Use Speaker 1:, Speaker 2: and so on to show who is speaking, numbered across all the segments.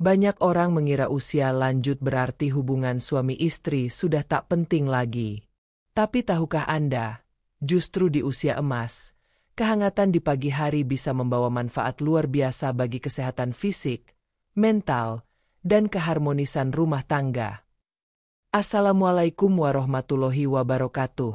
Speaker 1: Banyak orang mengira usia lanjut berarti hubungan suami istri sudah tak penting lagi. Tapi tahukah Anda, justru di usia emas, kehangatan di pagi hari bisa membawa manfaat luar biasa bagi kesehatan fisik, mental, dan keharmonisan rumah tangga. Assalamualaikum warahmatullahi wabarakatuh.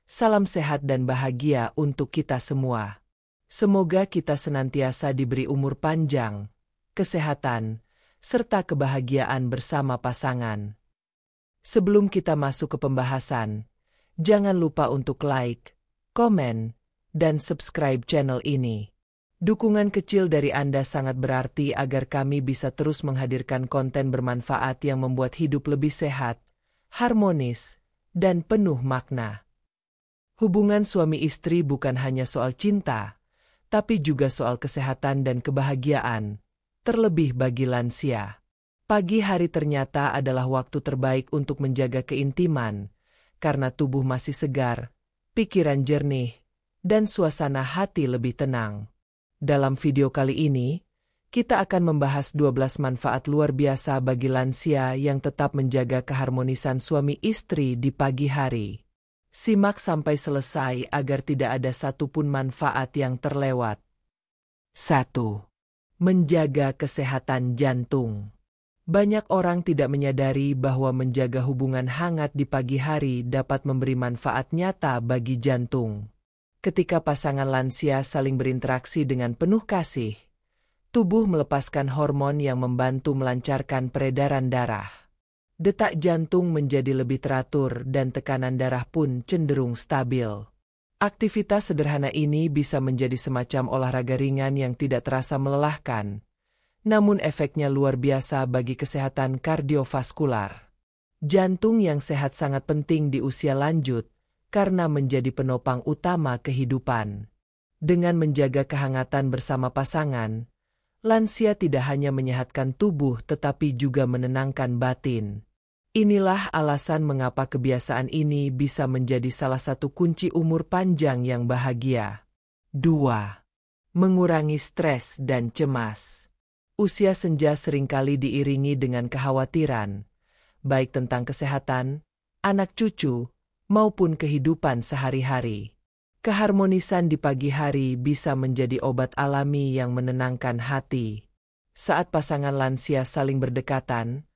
Speaker 1: Salam sehat dan bahagia untuk kita semua. Semoga kita senantiasa diberi umur panjang, kesehatan, serta kebahagiaan bersama pasangan. Sebelum kita masuk ke pembahasan, jangan lupa untuk like, komen, dan subscribe channel ini. Dukungan kecil dari Anda sangat berarti agar kami bisa terus menghadirkan konten bermanfaat yang membuat hidup lebih sehat, harmonis, dan penuh makna. Hubungan suami istri bukan hanya soal cinta, tapi juga soal kesehatan dan kebahagiaan, terlebih bagi lansia. Pagi hari ternyata adalah waktu terbaik untuk menjaga keintiman, karena tubuh masih segar, pikiran jernih, dan suasana hati lebih tenang. Dalam video kali ini, kita akan membahas 12 manfaat luar biasa bagi lansia yang tetap menjaga keharmonisan suami istri di pagi hari. Simak sampai selesai agar tidak ada satupun manfaat yang terlewat. 1. Menjaga kesehatan jantung. Banyak orang tidak menyadari bahwa menjaga hubungan hangat di pagi hari dapat memberi manfaat nyata bagi jantung. Ketika pasangan lansia saling berinteraksi dengan penuh kasih, tubuh melepaskan hormon yang membantu melancarkan peredaran darah. Detak jantung menjadi lebih teratur dan tekanan darah pun cenderung stabil. Aktivitas sederhana ini bisa menjadi semacam olahraga ringan yang tidak terasa melelahkan, namun efeknya luar biasa bagi kesehatan kardiovaskular. Jantung yang sehat sangat penting di usia lanjut, karena menjadi penopang utama kehidupan. Dengan menjaga kehangatan bersama pasangan, lansia tidak hanya menyehatkan tubuh tetapi juga menenangkan batin. Inilah alasan mengapa kebiasaan ini bisa menjadi salah satu kunci umur panjang yang bahagia. 2. Mengurangi stres dan cemas. Usia senja seringkali diiringi dengan kekhawatiran, baik tentang kesehatan, anak cucu, maupun kehidupan sehari-hari. Keharmonisan di pagi hari bisa menjadi obat alami yang menenangkan hati. Saat pasangan lansia saling berdekatan,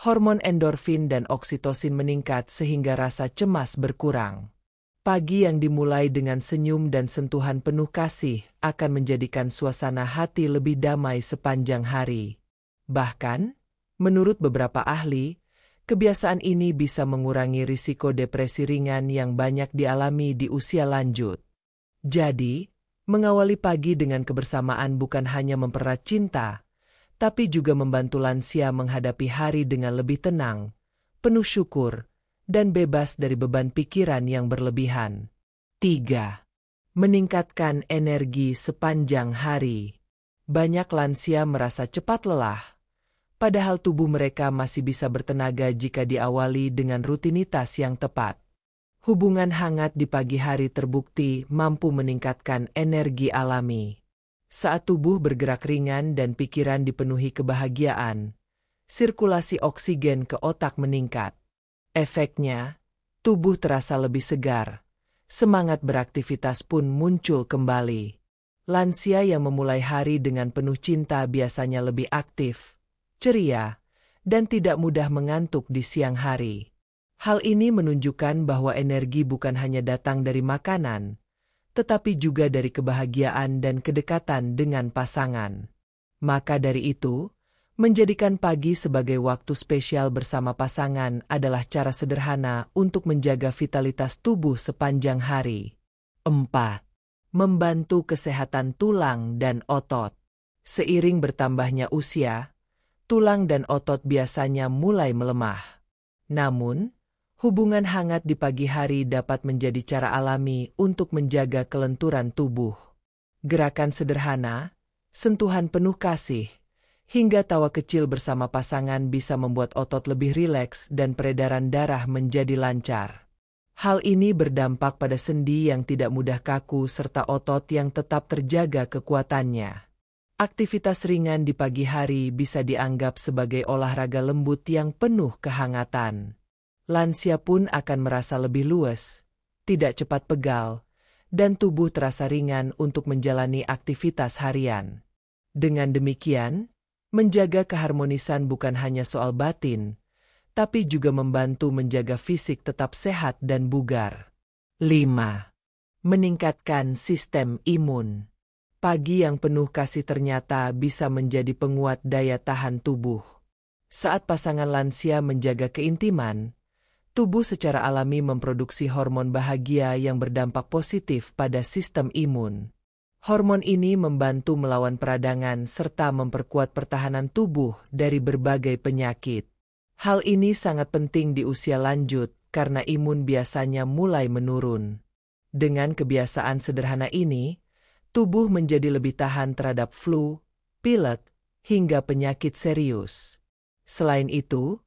Speaker 1: hormon endorfin dan oksitosin meningkat sehingga rasa cemas berkurang. Pagi yang dimulai dengan senyum dan sentuhan penuh kasih akan menjadikan suasana hati lebih damai sepanjang hari. Bahkan, menurut beberapa ahli, kebiasaan ini bisa mengurangi risiko depresi ringan yang banyak dialami di usia lanjut. Jadi, mengawali pagi dengan kebersamaan bukan hanya mempererat cinta, tapi juga membantu lansia menghadapi hari dengan lebih tenang, penuh syukur, dan bebas dari beban pikiran yang berlebihan. 3. Meningkatkan energi sepanjang hari. Banyak lansia merasa cepat lelah, padahal tubuh mereka masih bisa bertenaga jika diawali dengan rutinitas yang tepat. Hubungan hangat di pagi hari terbukti mampu meningkatkan energi alami. Saat tubuh bergerak ringan dan pikiran dipenuhi kebahagiaan, sirkulasi oksigen ke otak meningkat. Efeknya, tubuh terasa lebih segar, semangat beraktivitas pun muncul kembali. Lansia yang memulai hari dengan penuh cinta biasanya lebih aktif, ceria, dan tidak mudah mengantuk di siang hari. Hal ini menunjukkan bahwa energi bukan hanya datang dari makanan, tetapi juga dari kebahagiaan dan kedekatan dengan pasangan. Maka dari itu, menjadikan pagi sebagai waktu spesial bersama pasangan adalah cara sederhana untuk menjaga vitalitas tubuh sepanjang hari. 4. Membantu kesehatan tulang dan otot. Seiring bertambahnya usia, tulang dan otot biasanya mulai melemah. Namun, hubungan hangat di pagi hari dapat menjadi cara alami untuk menjaga kelenturan tubuh. Gerakan sederhana, sentuhan penuh kasih, hingga tawa kecil bersama pasangan bisa membuat otot lebih rileks dan peredaran darah menjadi lancar. Hal ini berdampak pada sendi yang tidak mudah kaku serta otot yang tetap terjaga kekuatannya. Aktivitas ringan di pagi hari bisa dianggap sebagai olahraga lembut yang penuh kehangatan. Lansia pun akan merasa lebih luas, tidak cepat pegal, dan tubuh terasa ringan untuk menjalani aktivitas harian. Dengan demikian, menjaga keharmonisan bukan hanya soal batin, tapi juga membantu menjaga fisik tetap sehat dan bugar. 5. Meningkatkan sistem imun. Pagi yang penuh kasih ternyata bisa menjadi penguat daya tahan tubuh. Saat pasangan lansia menjaga keintiman, tubuh secara alami memproduksi hormon bahagia yang berdampak positif pada sistem imun. Hormon ini membantu melawan peradangan serta memperkuat pertahanan tubuh dari berbagai penyakit. Hal ini sangat penting di usia lanjut karena imun biasanya mulai menurun. Dengan kebiasaan sederhana ini, tubuh menjadi lebih tahan terhadap flu, pilek, hingga penyakit serius. Selain itu,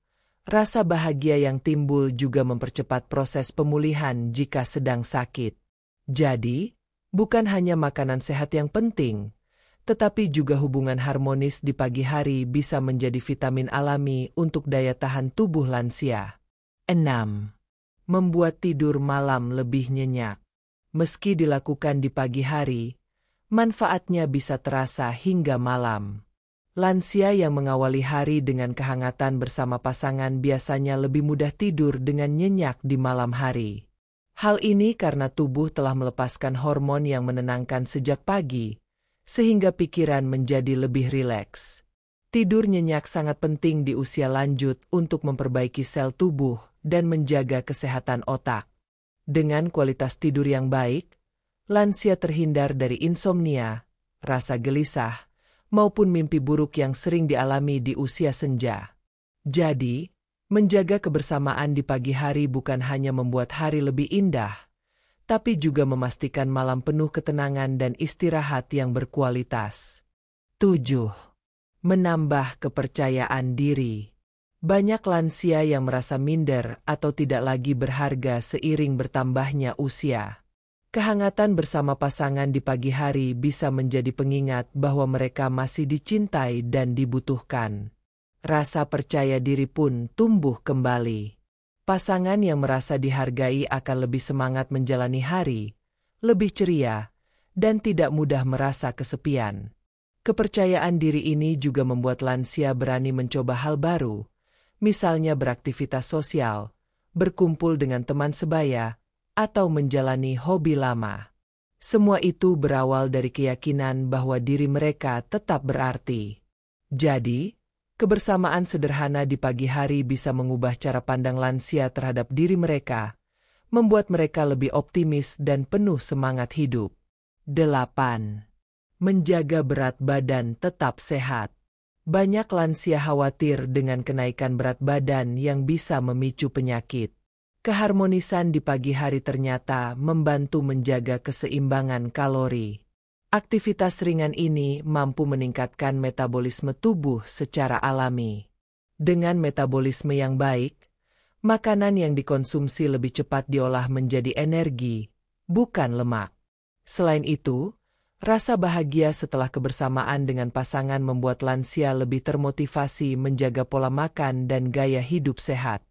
Speaker 1: rasa bahagia yang timbul juga mempercepat proses pemulihan jika sedang sakit. Jadi, bukan hanya makanan sehat yang penting, tetapi juga hubungan harmonis di pagi hari bisa menjadi vitamin alami untuk daya tahan tubuh lansia. 6. Membuat tidur malam lebih nyenyak. Meski dilakukan di pagi hari, manfaatnya bisa terasa hingga malam. Lansia yang mengawali hari dengan kehangatan bersama pasangan biasanya lebih mudah tidur dengan nyenyak di malam hari. Hal ini karena tubuh telah melepaskan hormon yang menenangkan sejak pagi, sehingga pikiran menjadi lebih rileks. Tidur nyenyak sangat penting di usia lanjut untuk memperbaiki sel tubuh dan menjaga kesehatan otak. Dengan kualitas tidur yang baik, lansia terhindar dari insomnia, rasa gelisah, maupun mimpi buruk yang sering dialami di usia senja. Jadi, menjaga kebersamaan di pagi hari bukan hanya membuat hari lebih indah, tapi juga memastikan malam penuh ketenangan dan istirahat yang berkualitas. 7. Menambah kepercayaan diri. Banyak lansia yang merasa minder atau tidak lagi berharga seiring bertambahnya usia. Kehangatan bersama pasangan di pagi hari bisa menjadi pengingat bahwa mereka masih dicintai dan dibutuhkan. Rasa percaya diri pun tumbuh kembali. Pasangan yang merasa dihargai akan lebih semangat menjalani hari, lebih ceria, dan tidak mudah merasa kesepian. Kepercayaan diri ini juga membuat lansia berani mencoba hal baru, misalnya beraktivitas sosial, berkumpul dengan teman sebaya, atau menjalani hobi lama. Semua itu berawal dari keyakinan bahwa diri mereka tetap berarti. Jadi, kebersamaan sederhana di pagi hari bisa mengubah cara pandang lansia terhadap diri mereka, membuat mereka lebih optimis dan penuh semangat hidup. 8. Menjaga berat badan tetap sehat. Banyak lansia khawatir dengan kenaikan berat badan yang bisa memicu penyakit. Keharmonisan di pagi hari ternyata membantu menjaga keseimbangan kalori. Aktivitas ringan ini mampu meningkatkan metabolisme tubuh secara alami. Dengan metabolisme yang baik, makanan yang dikonsumsi lebih cepat diolah menjadi energi, bukan lemak. Selain itu, rasa bahagia setelah kebersamaan dengan pasangan membuat lansia lebih termotivasi menjaga pola makan dan gaya hidup sehat.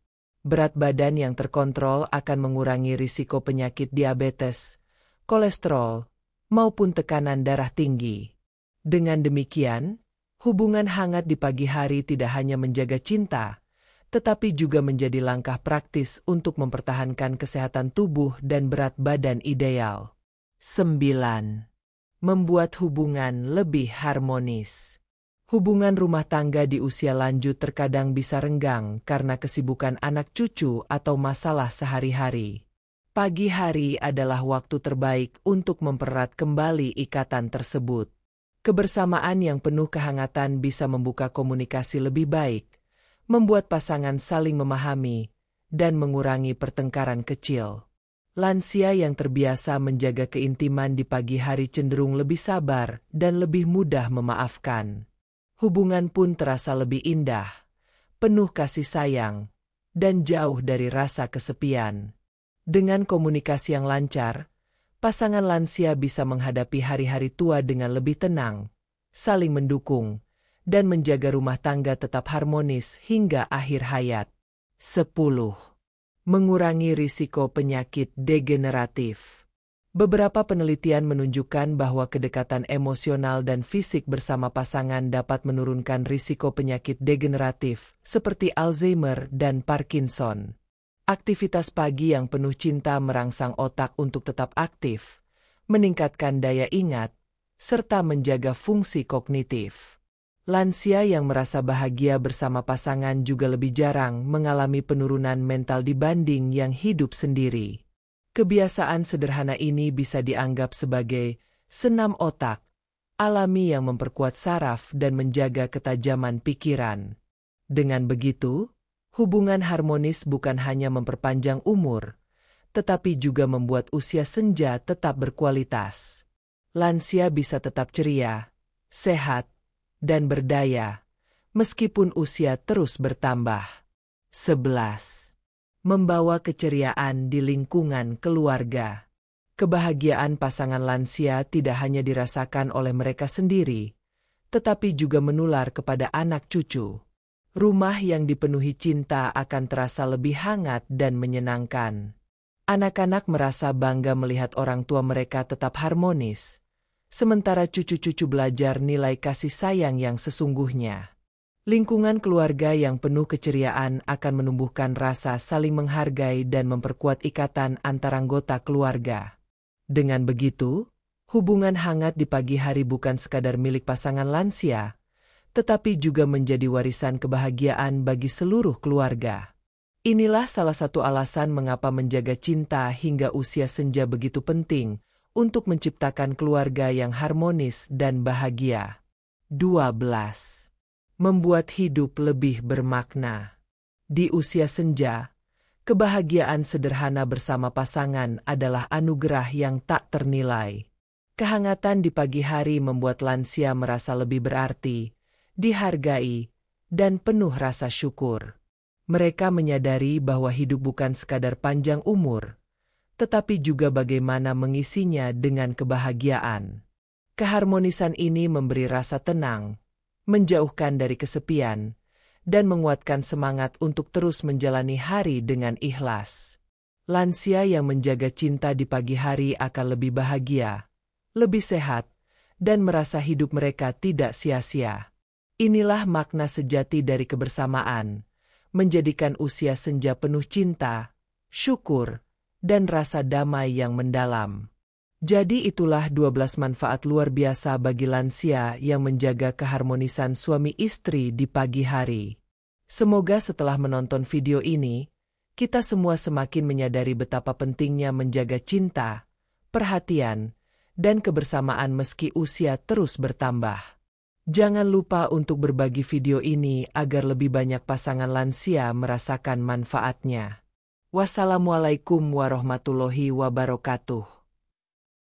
Speaker 1: Berat badan yang terkontrol akan mengurangi risiko penyakit diabetes, kolesterol, maupun tekanan darah tinggi. Dengan demikian, hubungan hangat di pagi hari tidak hanya menjaga cinta, tetapi juga menjadi langkah praktis untuk mempertahankan kesehatan tubuh dan berat badan ideal. 9. Membuat hubungan lebih harmonis. Hubungan rumah tangga di usia lanjut terkadang bisa renggang karena kesibukan anak cucu atau masalah sehari-hari. Pagi hari adalah waktu terbaik untuk mempererat kembali ikatan tersebut. Kebersamaan yang penuh kehangatan bisa membuka komunikasi lebih baik, membuat pasangan saling memahami, dan mengurangi pertengkaran kecil. Lansia yang terbiasa menjaga keintiman di pagi hari cenderung lebih sabar dan lebih mudah memaafkan. Hubungan pun terasa lebih indah, penuh kasih sayang, dan jauh dari rasa kesepian. Dengan komunikasi yang lancar, pasangan lansia bisa menghadapi hari-hari tua dengan lebih tenang, saling mendukung, dan menjaga rumah tangga tetap harmonis hingga akhir hayat. 10. Mengurangi risiko penyakit degeneratif. Beberapa penelitian menunjukkan bahwa kedekatan emosional dan fisik bersama pasangan dapat menurunkan risiko penyakit degeneratif seperti Alzheimer dan Parkinson. Aktivitas pagi yang penuh cinta merangsang otak untuk tetap aktif, meningkatkan daya ingat, serta menjaga fungsi kognitif. Lansia yang merasa bahagia bersama pasangan juga lebih jarang mengalami penurunan mental dibanding yang hidup sendiri. Kebiasaan sederhana ini bisa dianggap sebagai senam otak alami yang memperkuat saraf dan menjaga ketajaman pikiran. Dengan begitu, hubungan harmonis bukan hanya memperpanjang umur, tetapi juga membuat usia senja tetap berkualitas. Lansia bisa tetap ceria, sehat, dan berdaya, meskipun usia terus bertambah. 11. Membawa keceriaan di lingkungan keluarga. Kebahagiaan pasangan lansia tidak hanya dirasakan oleh mereka sendiri, tetapi juga menular kepada anak cucu. Rumah yang dipenuhi cinta akan terasa lebih hangat dan menyenangkan. Anak-anak merasa bangga melihat orang tua mereka tetap harmonis, sementara cucu-cucu belajar nilai kasih sayang yang sesungguhnya. Lingkungan keluarga yang penuh keceriaan akan menumbuhkan rasa saling menghargai dan memperkuat ikatan antara anggota keluarga. Dengan begitu, hubungan hangat di pagi hari bukan sekadar milik pasangan lansia, tetapi juga menjadi warisan kebahagiaan bagi seluruh keluarga. Inilah salah satu alasan mengapa menjaga cinta hingga usia senja begitu penting untuk menciptakan keluarga yang harmonis dan bahagia. 12. Membuat hidup lebih bermakna. Di usia senja, kebahagiaan sederhana bersama pasangan adalah anugerah yang tak ternilai. Kehangatan di pagi hari membuat lansia merasa lebih berarti, dihargai, dan penuh rasa syukur. Mereka menyadari bahwa hidup bukan sekadar panjang umur, tetapi juga bagaimana mengisinya dengan kebahagiaan. Keharmonisan ini memberi rasa tenang, menjauhkan dari kesepian, dan menguatkan semangat untuk terus menjalani hari dengan ikhlas. Lansia yang menjaga cinta di pagi hari akan lebih bahagia, lebih sehat, dan merasa hidup mereka tidak sia-sia. Inilah makna sejati dari kebersamaan, menjadikan usia senja penuh cinta, syukur, dan rasa damai yang mendalam. Jadi itulah 12 manfaat luar biasa bagi lansia yang menjaga keharmonisan suami istri di pagi hari. Semoga setelah menonton video ini, kita semua semakin menyadari betapa pentingnya menjaga cinta, perhatian, dan kebersamaan meski usia terus bertambah. Jangan lupa untuk berbagi video ini agar lebih banyak pasangan lansia merasakan manfaatnya. Wassalamualaikum warahmatullahi wabarakatuh.